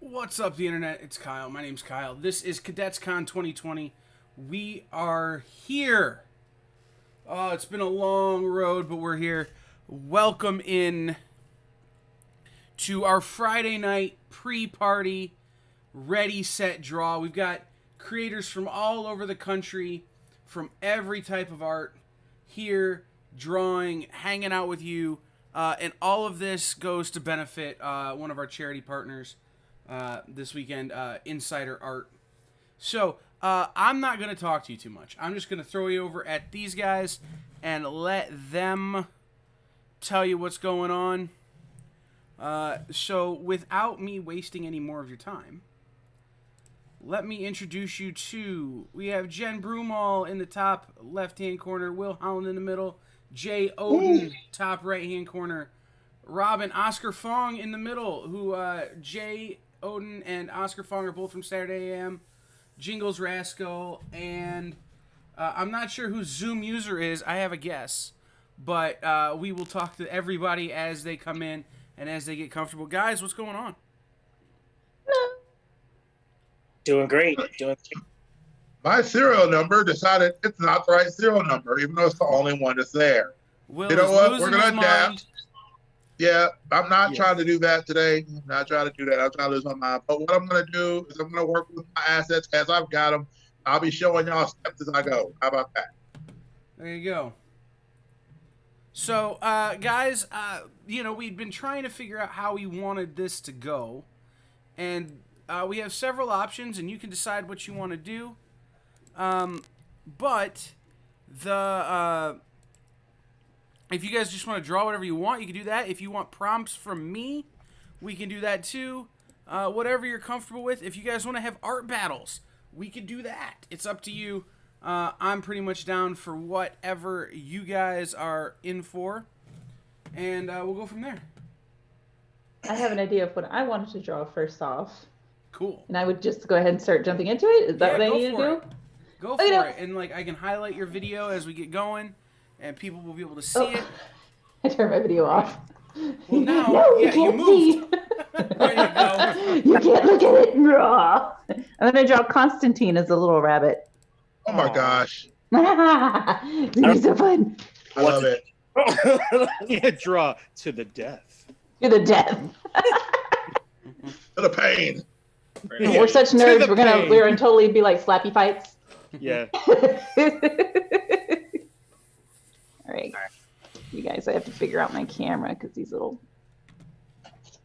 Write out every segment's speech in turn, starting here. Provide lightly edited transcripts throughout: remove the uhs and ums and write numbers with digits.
What's up, the internet? It's Kyle. My name's Kyle. This is Cadets Con 2020. We are here. Oh, it's been a long road, but we're here. Welcome in to our Friday night pre-party ready, set, draw. We've got creators from all over the country, from every type of art, here drawing, hanging out with you, and all of this goes to benefit one of our charity partners this weekend, Insider Art. So I'm not going to talk to you too much. I'm just going to throw you over at these guys and let them tell you what's going on. So without me wasting any more of your time, let me introduce you to, we have Jen Broomall in the top left-hand corner, Will Holland in the middle, Jay Oden, top right-hand corner, Robin Oscar Fong in the middle, who Jay Oden and Oscar Fong are both from Saturday AM, Jingles Rascal, and I'm not sure who Zoom user is. I have a guess, but we will talk to everybody as they come in and as they get comfortable. Guys, what's going on? Doing great. My serial number decided it's not the right serial number, even though it's the only one that's there. Will You know is what? losing We're going his to adapt. mind. Yeah, I'm not trying to do that today. I'm not trying to do that. I'm trying to lose my mind. But what I'm going to do is I'm going to work with my assets as I've got them. I'll be showing y'all steps as I go. How about that? There you go. So, guys, we've been trying to figure out how we wanted this to go. And we have several options, and you can decide what you want to do. But if you guys just want to draw whatever you want, you can do that. If you want prompts from me, we can do that too. Whatever you're comfortable with. If you guys want to have art battles, we can do that. It's up to you. I'm pretty much down for whatever you guys are in for. And we'll go from there. I have an idea of what I wanted to draw first off. Cool. And I would just go ahead and start jumping into it. Is that what I need to do? Go for it. And I can highlight your video as we get going, and people will be able to see it. I turned my video off. Well, now, no, you moved. There you go. You can't look at it and draw. I'm going to draw Constantine as a little rabbit. Oh, my gosh. It's going to be so fun. I love it. Yeah, draw to the death. To the death. To the pain. We're such nerds. We're going to totally be like slappy fights. Yeah. All right. You guys, I have to figure out my camera because these little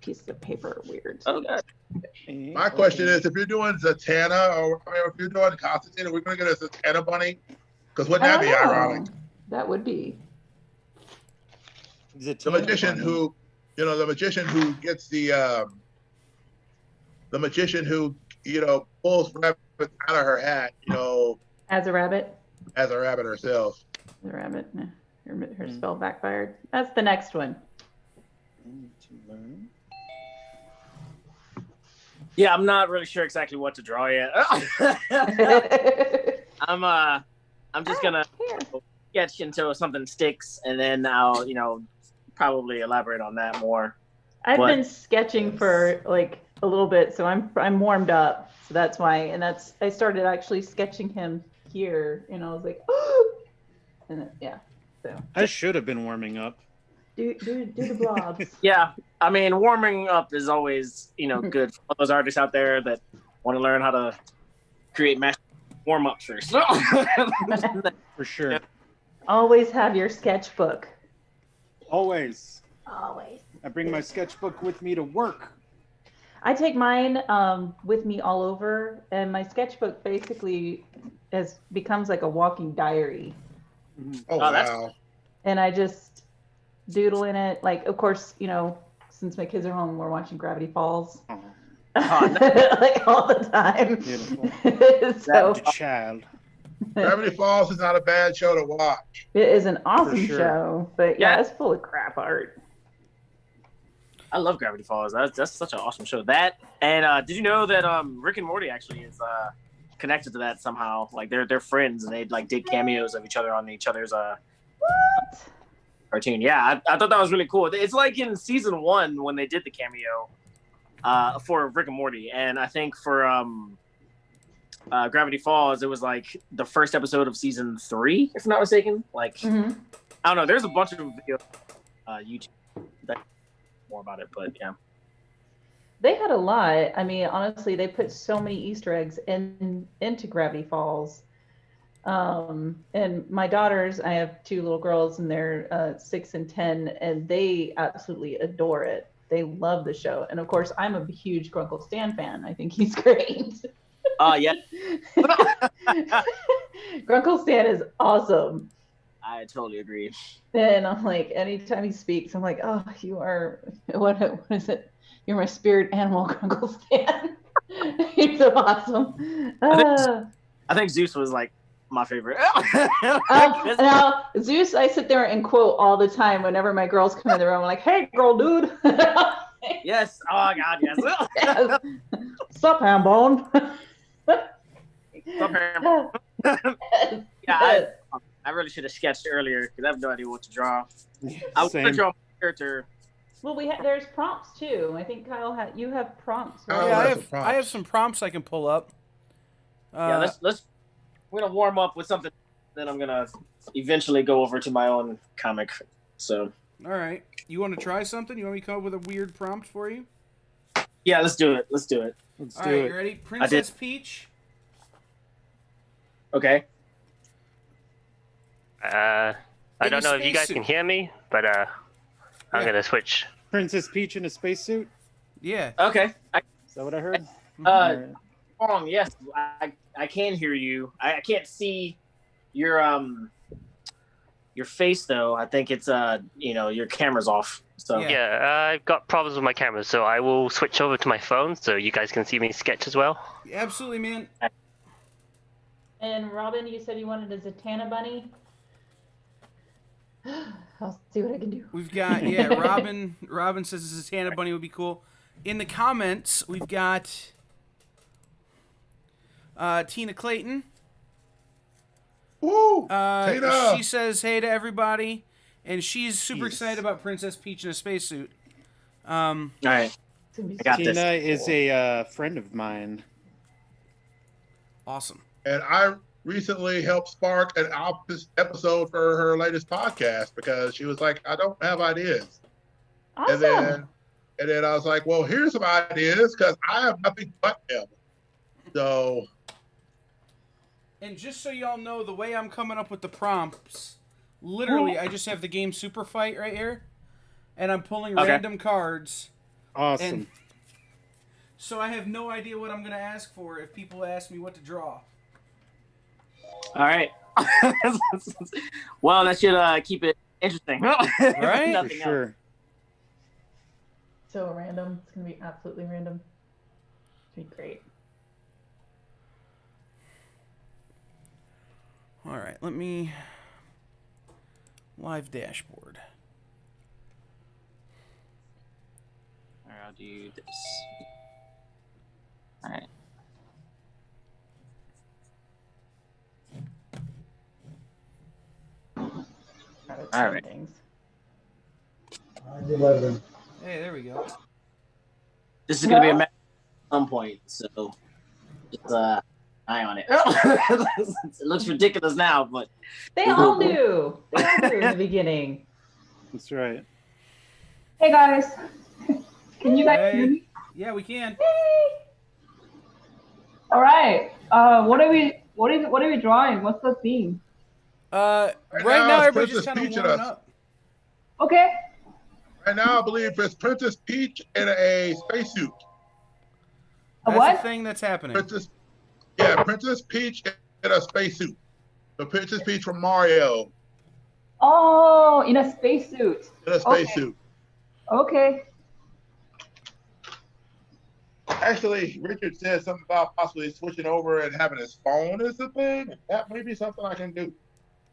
pieces of paper are weird. Oh, God. My question is, if you're doing Zatanna, or if you're doing Constantine, are we going to get a Zatanna bunny? Because wouldn't that be ironic? That would be. The magician who, the magician who gets the magician who, pulls rabbits out of her hat, As a rabbit? as a rabbit herself. The rabbit. Her spell backfired. That's the next one. Yeah, I'm not really sure exactly what to draw yet. I'm just gonna sketch until something sticks, and then I'll, probably elaborate on that more. I've been sketching for like a little bit, so I'm warmed up. So that's why, and I started actually sketching him here, and I was like, and yeah. So I should have been warming up. do the blobs. Yeah, I mean, warming up is always, good for those artists out there that want to learn how to create warm up first. For sure. Always have your sketchbook. Always. Always. I bring my sketchbook with me to work. I take mine with me all over, and my sketchbook basically becomes like a walking diary. Oh, wow. And I just doodle in it. Like, of course, since my kids are home, we're watching Gravity Falls. Like all the time. Beautiful. So, Child. Gravity Falls is not a bad show to watch. it is an awesome sure. show, but yeah, it's full of crap art. I love Gravity Falls. That's such an awesome show. That, and did you know that Rick and Morty actually is connected to that somehow? Like they're friends, and they like did cameos of each other on each other's What? cartoon. Yeah, I thought that was really cool. It's like in season 1 when they did the cameo. for Rick and Morty, and I think for Gravity Falls, it was like the first episode of season 3, if I'm not mistaken. Like, Hmm. I don't know. There's a bunch of videos YouTube that more about it, but yeah. They had a lot. I mean, honestly, they put so many Easter eggs into Gravity Falls. And my daughters, I have 2 little girls, and they're 6 and 10, and they absolutely adore it. They love the show, and of course, I'm a huge Grunkle Stan fan. I think he's great. Yeah. Grunkle Stan is awesome. I totally agree. And I'm like, anytime he speaks, I'm like, oh, you are what is it? You're my spirit animal, Grunkle Stan. He's so awesome. I think Zeus was like my favorite. Now, Zeus, I sit there and quote all the time whenever my girls come in the room. I'm like, hey, girl, dude. Yes. Oh God, yes. Yes. Sup, ham bone. Sup, ham? Yeah, I really should have sketched earlier because I have no idea what to draw. I was going to draw my character. Well, there's prompts too. I think Kyle you have prompts. Oh, Right? Yeah, that's some prompts. I have some prompts I can pull up. Yeah, let's. We're gonna warm up with something. Then I'm gonna eventually go over to my own comic. So. All right. You want to try something? You want me to come up with a weird prompt for you? Yeah, let's do it. Let's do it. Let's All do right, it. you ready? Princess Peach. Okay. I In don't a know if you guys spacesuit. can hear me, but I'm Yeah. gonna switch. Princess Peach in a spacesuit? Yeah. Okay. Is that what I heard? Uh, Wrong. Yes, I can hear you. I can't see your face though. I think it's your camera's off. So Yeah. Yeah, I've got problems with my camera, so I will switch over to my phone so you guys can see me sketch as well. Absolutely, man. And Robin, you said you wanted a Zatanna bunny. I'll see what I can do. We've got Robin. Robin says the Zatanna bunny would be cool. In the comments, we've got Tina Clayton. Woo! Tina! She says hey to everybody, and she's super Yes. excited about Princess Peach in a spacesuit. all right. It's gonna be I got Tina this. is a friend of mine. Awesome. And I recently helped spark an episode for her latest podcast because she was like, I don't have ideas. awesome. And then I was like, well, here's some ideas because I have nothing but them. So And just so y'all know, the way I'm coming up with the prompts, literally, I just have the game Super Fight right here, and I'm pulling Okay. random cards. Awesome. And so I have no idea what I'm going to ask for if people ask me what to draw. All right. Well, that should keep it interesting. Right? For Nothing else. sure. So random. It's gonna be absolutely random. It's gonna be great. All right, let me... Live dashboard. All right, I'll do this. All right. All right. Things. Hey, there we go. This is gonna be a match at some point, so just eye on it. It looks ridiculous now, but They all do. They all do in the beginning. That's right. Hey guys, can you guys hear Hey. me? Yeah, we can. All right. What are we drawing? What's the theme? Right now now, it's everybody's just kind Princess of Peach and warming us. up. Okay. right now I believe it's Princess Peach in a spacesuit. That's what? the thing that's happening. Princess Peach in a spacesuit. The Princess Peach from Mario Oh, in a spacesuit. in a spacesuit. Okay. Actually, Richard said something about possibly switching over and having his phone as a thing. That may be something I can do.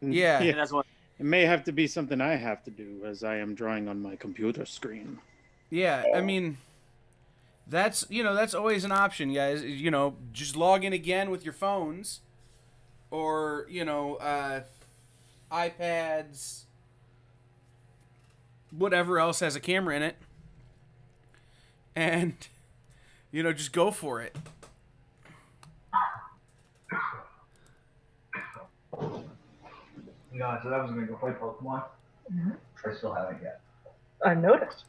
Yeah. yeah, that's what. It may have to be something I have to do as I am drawing on my computer screen. Yeah, I mean, that's always an option, guys. Just log in again with your phones, or iPads, whatever else has a camera in it, and just go for it. No, so that was gonna go play Pokemon. I still haven't yet. I noticed.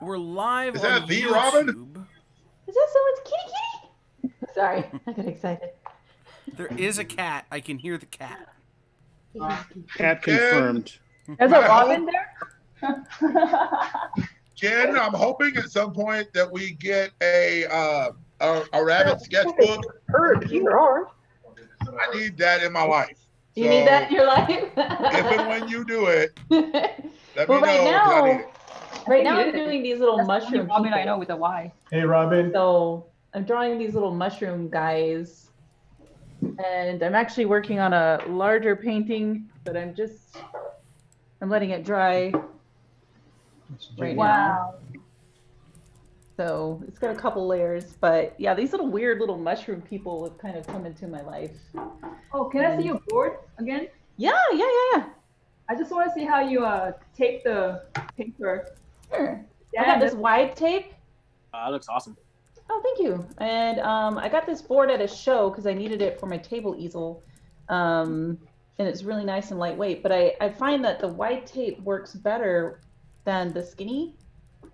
We're live Is on that the YouTube. Robin? Is that someone's kitty kitty? Sorry, I got excited. There is a cat. I can hear the cat. Cat confirmed. There's a I Robin there? Jen, I'm hoping at some point that we get a rabbit sketchbook. Heard, here are. I need that in my life. Do you need that in your life? If and when you do it, let Well, me right know, 'cause I need now, it. right now It I'm is. doing these little That's the only mushroom Robin I people. know with a Y. Hey, Robin. So I'm drawing these little mushroom guys, and I'm actually working on a larger painting, but I'm letting it dry right now. Wow. So it's got a couple layers, but yeah, these little weird little mushroom people have kind of come into my life. Oh, can I see your board again? Yeah. I just want to see how you tape the paper. Sure. Yeah, I got this that's- wide tape. That looks awesome. Oh, thank you. And I got this board at a show because I needed it for my table easel. And it's really nice and lightweight. But I find that the wide tape works better than the skinny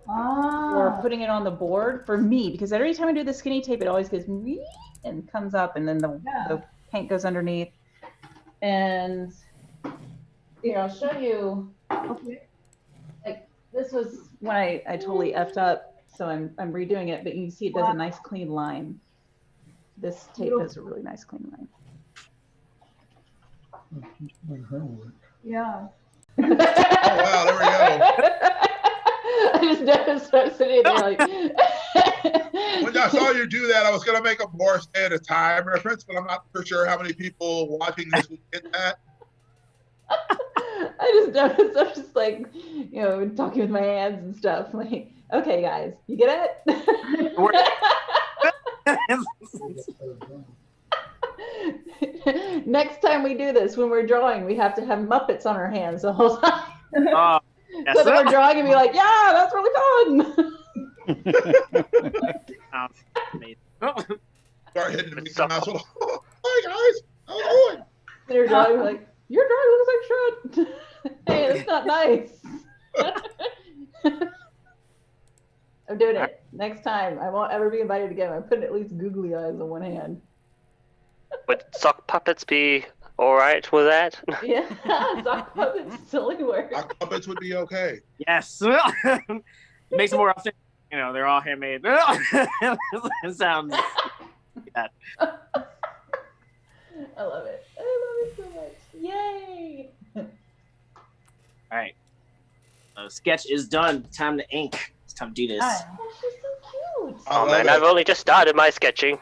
or putting it on the board for me. Because every time I do the skinny tape, it always goes and comes up, and then the paint goes underneath. And I'll show you. Okay. Like this was when I totally effed up. So I'm redoing it, but you can see it does a nice clean line. This tape has a really nice clean line. Yeah. Oh, wow, there we go. I just noticed I was sitting there like. When I saw you do that, I was going to make a Morse Day at a time reference, but I'm not for sure how many people watching this would get that. I just noticed I'm just like, talking with my hands and stuff. Like, okay, guys, you get it? Next time we do this, when we're drawing, we have to have Muppets on our hands the whole time. Yes, So that we're drawing and be like, yeah, that's really fun. Start hitting the Mickey Mouse. Hi, guys. How's it going? They're drawing like, your drawing looks like shit. Hey, that's not nice. I'm doing it. Next time, I won't ever be invited again. I'm putting at least googly eyes on one hand. Would sock puppets be alright with that? Yeah, sock puppets totally work. Our puppets would be okay. Yes. Makes it more authentic. They're all handmade. It sounds. Yeah. I love it. I love it so much. Yay! All right. The sketch is done. Time to ink. It's time to do this. Oh, she's so cute. I Oh love man, it. I've only just started my sketching.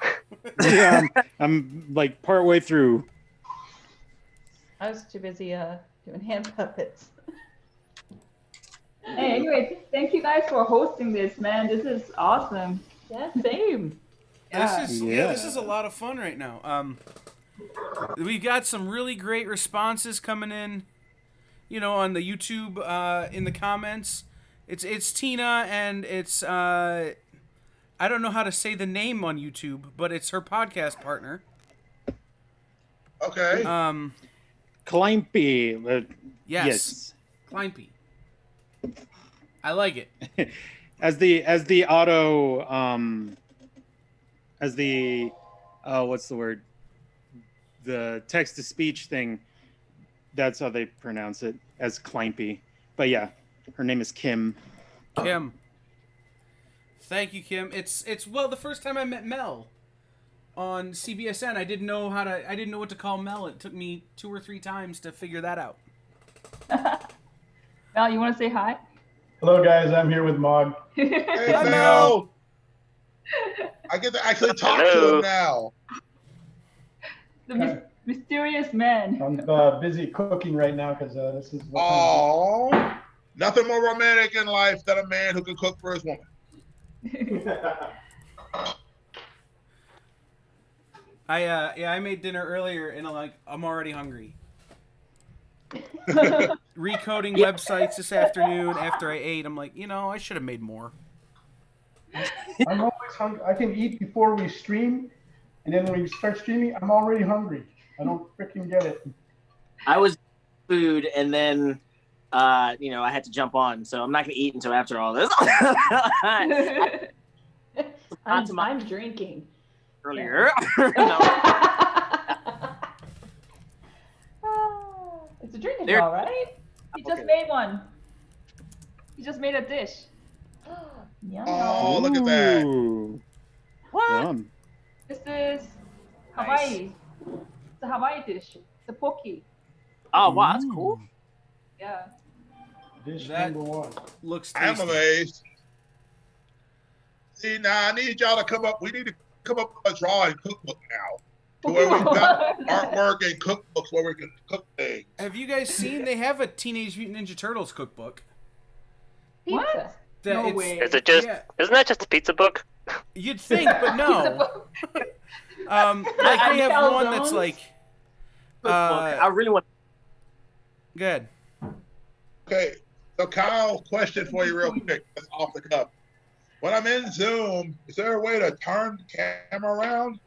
Yeah, I'm like partway through. I was too busy doing hand puppets. Hey, anyway, thank you guys for hosting this, man. This is awesome. Yeah, same. This is Yeah. this is a lot of fun right now. We got some really great responses coming in, on the YouTube in the comments. It's Tina, and it's I don't know how to say the name on YouTube, but it's her podcast partner. Okay. Climpy. Yes. Climpy. I like it. As the auto as the what's the word? The text to speech thing. That's how they pronounce it, as Climpy. But yeah, her name is Kim. Kim. Thank you, Kim. It's the first time I met Mel on CBSN. I didn't know what to call Mel. It took me 2 or 3 times to figure that out. Val, you want to say hi? Hello, guys. I'm here with Mog. Hey, Hi, Mel. Mel. I get to actually talk to Hello. him now. The mysterious man. I'm busy cooking right now because this is. Oh, nothing more romantic in life than a man who can cook for his woman. I made dinner earlier and I'm already hungry. recoding websites this afternoon after I ate. I'm like, I should have made more. I'm always hungry. I can eat before we stream, and then when we start streaming, I'm already hungry. I don't freaking get it. I was food, and then I had to jump on, so I'm not gonna eat until after all this. I'm drinking earlier. It's a drinking There- ball, right? He just made one. He just made a dish. Yum. Oh, look at that. Ooh. What? Yum. This is Hawaii. It's a Hawaii dish. It's a poke. Oh wow, that's cool. Yeah. Dish That- number one. Looks I'm tasty. amazed. See, now I need y'all to come up. We need to come up with a drawing cookbook now, to where we've got artwork and cookbooks where we can cook things. Have you guys seen? They have a Teenage Mutant Ninja Turtles cookbook. Pizza. That No it's- way. Is it just? Yeah. Isn't that just a pizza book? You'd think, but no. Like they have one that's like. I really want. Good. Okay, so Kyle, question for you real quick, that's off the cuff. When I'm in Zoom, is there a way to turn the camera around?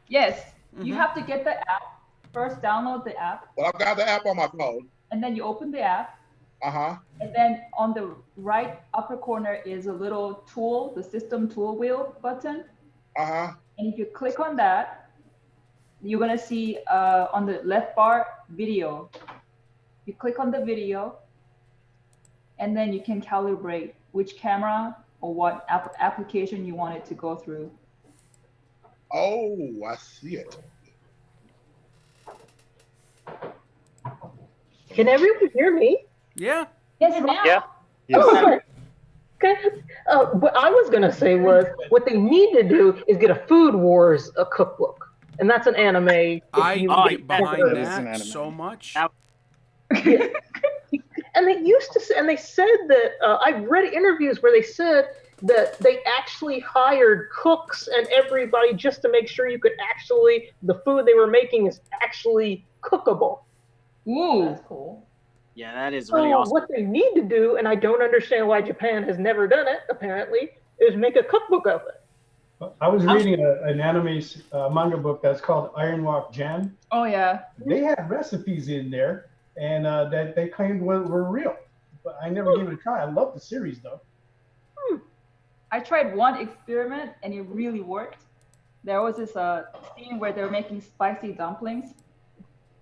Yes. You Mhm. have to get the app. First download the app, Well, I've got the app on my phone. and then you open the app, Uh-huh. and then on the right upper corner is a little tool, the system tool wheel button. Uh-huh. And if you click on that, you're gonna see on the left bar video. You click on the video, and then you can calibrate which camera or what application you want it to go through. Oh, I see it. Can everyone hear me? Yeah. Yes, now. Yeah. Yes. Oh, okay. What I was gonna say was, what they need to do is get a Food Wars cookbook, and that's an anime. if I you- get behind That is an that anime. so much. And they used to say, and they said that I've read interviews where they said that they actually hired cooks and everybody just to make sure you could actually, the food they were making is actually cookable. Ooh. That's cool. Yeah, that is really So awesome. what they need to do, and I don't understand why Japan has never done it, apparently, is make a cookbook of it. I was reading an anime manga book that's called Iron Walk Jam. Oh yeah. They had recipes in there, and that they claimed were real. But I never gave it a try. I love the series, though. I tried one experiment and it really worked. There was this scene where they were making spicy dumplings,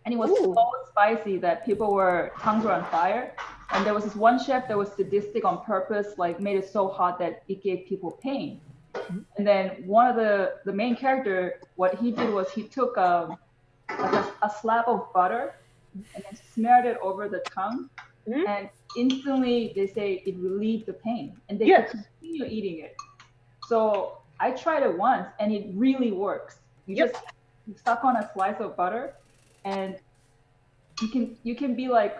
and it was Ooh. so spicy that tongues were on fire. And there was this one chef that was sadistic on purpose, like made it so hot that it gave people pain. And then one of the main character, what he did was he took like a slab of butter and then smeared it over the tongue, Mhm. and instantly they say it relieved the pain, and they Yes. could continue eating it. So I tried it once, and it really works. You Yep. just suck on a slice of butter, and you can be like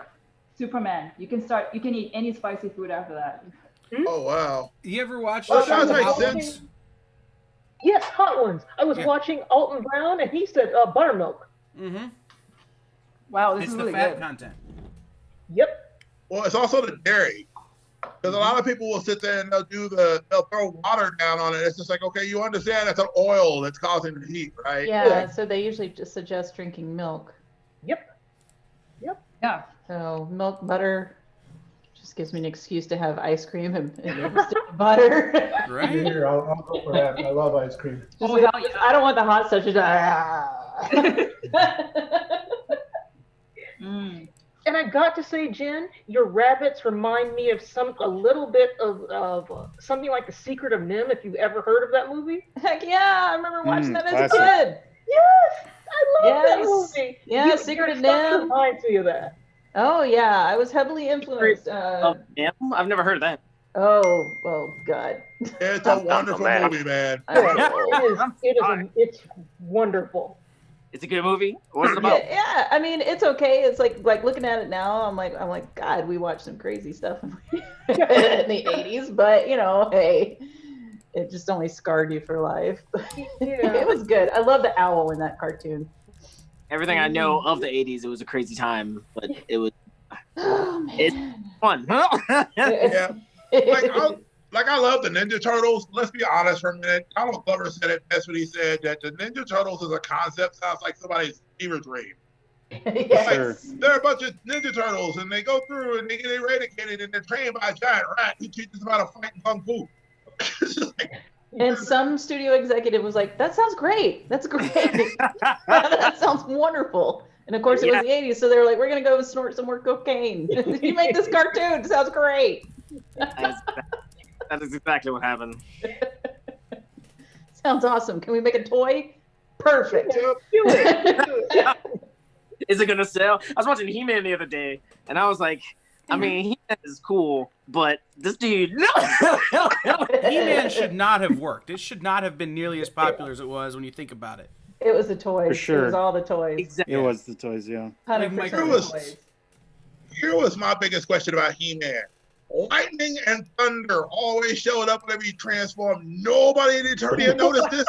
Superman. You can eat any spicy food after that. Oh, wow. You ever watch Oh, the that show makes Hot sense. Ones? Yes, Hot Ones. I was Yeah. watching Alton Brown, and he said buttermilk. Mm-hmm. Wow, this It's is the really fat good. content. Yep. Well, it's also the dairy. Because a lot of people will sit there and they'll throw water down on it. It's just like, okay, you understand that's an oil that's causing the heat, right? Yeah, so they usually just suggest drinking milk. Yeah. So milk, butter, just gives me an excuse to have ice cream and butter. Right? Here, I'll go for that. I love ice cream. Just Oh, like, hell yeah. I don't want the hot stuff to Mm. And I got to say, Jen, your rabbits remind me of a little bit of something like The Secret of Nim, if you've ever heard of that movie. Heck yeah, I remember watching that as classic. a kid. Yes, I love that Yes. movie. Yeah, Secret of Your stuff Nim. reminds me of that. Oh yeah, I was heavily influenced. Yeah, I've never heard of that. Oh God. It's a wonderful man. movie, man. It's wonderful. It's a good movie. What's it Yeah, about? yeah, I mean it's okay. It's like looking at it now, I'm like, God, we watched some crazy stuff in the 80s, but hey, it just only scarred you for life. It was good. I love the owl in that cartoon. Everything I know of the '80s, it was a crazy time, but it was Oh man. It's fun. Yeah. I love the Ninja Turtles. Let's be honest for a minute. Donald Glover said it best when he said that the Ninja Turtles as a concept sounds like somebody's fever dream. Yes. Sure. They're a bunch of Ninja Turtles, and they go through and they get eradicated, and they're trained by a giant rat who teaches them how to fight kung fu. It's just like, And some studio executive was like, "That sounds great. That's great. That sounds wonderful." And of course, it was the '80s, so they were like, "We're gonna go snort some more cocaine. You make this cartoon. It sounds great." That is exactly what happened. Sounds awesome. Can we make a toy? Perfect. Do it. Is it gonna sell? I was watching He-Man the other day, and I was like, I mean, He-Man is cool, but this dude, no. He-Man should not have worked. It should not have been nearly as popular as it was when you think about it. It was the toys. For sure. It was all the toys. Exactly. It was the toys, yeah. 100% Here was- here was my biggest question about He-Man. Lightning and thunder always showed up whenever he transformed. Nobody in Eternia noticed this.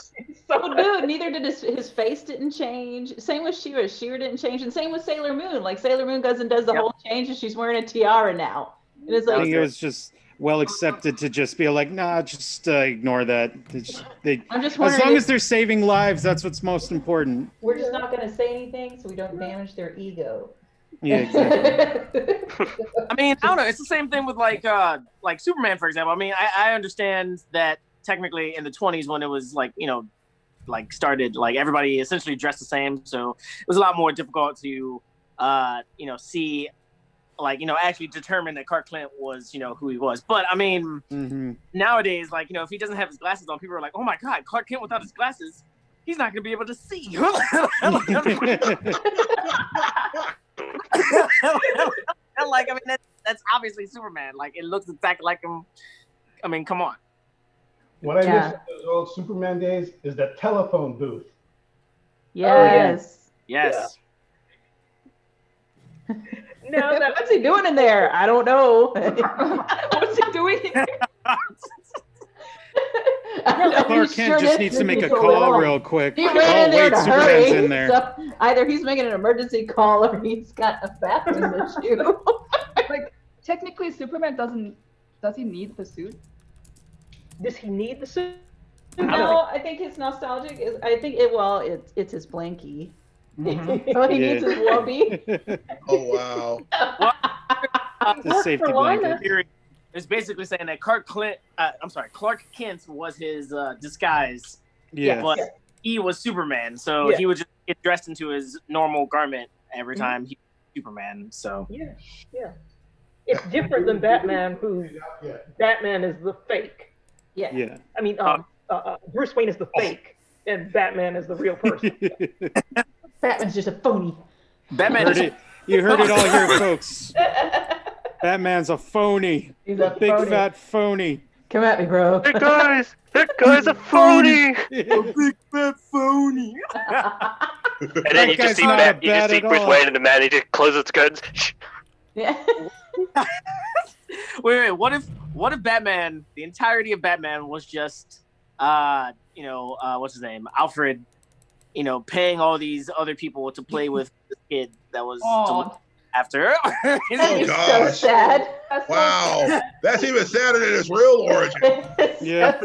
So dude, neither did his face didn't change. Same with She-Ra. She-Ra didn't change, and same with Sailor Moon. Like Sailor Moon goes and does the whole change, and she's wearing a tiara now. And it's I like think it was just well accepted to just be like, nah, just ignore that. I'm just As wondering long if- as they're saving lives, that's what's most important. we're just not going to say anything so we don't damage their ego. Yeah, exactly. I mean, I don't know. It's the same thing with like Superman, for example. I mean, I understand that technically in the 20s when it was like, you know, like started, like everybody essentially dressed the same. So it was a lot more difficult to, you know, see, like, you know, actually determine that Clark Kent was, you know, who he was. But I mean, nowadays, like, you know, if he doesn't have his glasses on, people are like, oh my God, Clark Kent without his glasses, he's not going to be able to see. Like, I mean, that's obviously Superman. Like, it looks exactly like him. I mean, come on. What I miss from those old Superman days is the telephone booth. Yes. Yes. Now that What's he doing in there? I don't know. What's he doing? Clark Kent just needs to make a call real quick. He Oh, ran in there wait, to Superman's hurry. in there. So either he's making an emergency call or he's got a bathroom issue. Like technically, Superman does he need the suit? does he need the suit? No, I think his nostalgic is. I think it's his blankie. So he needs his warby. Oh wow. The safety blanket. Theory is basically saying that Clark Kent was his disguise. Yeah. But he was Superman, so he would just get dressed into his normal garment every time he was Superman. So Yeah. It's different than Batman, who Batman is the fake. Yeah. I mean, Bruce Wayne is the fake, and Batman is the real person. Batman's just a phony. Batman. You heard it all here, folks. Batman's a phony. He's a big phony. fat phony. Come at me, bro. Hey guys, that guy's a phony. A big fat phony. And then you just see Bruce Wayne and the man. He just closes his curtains. Yeah. Wait. What if Batman? The entirety of Batman was just, what's his name, Alfred. You know, paying all these other people to play with this kid that was to look after. Oh So gosh. sad. Wow. That's even sadder than his real origin. Yeah.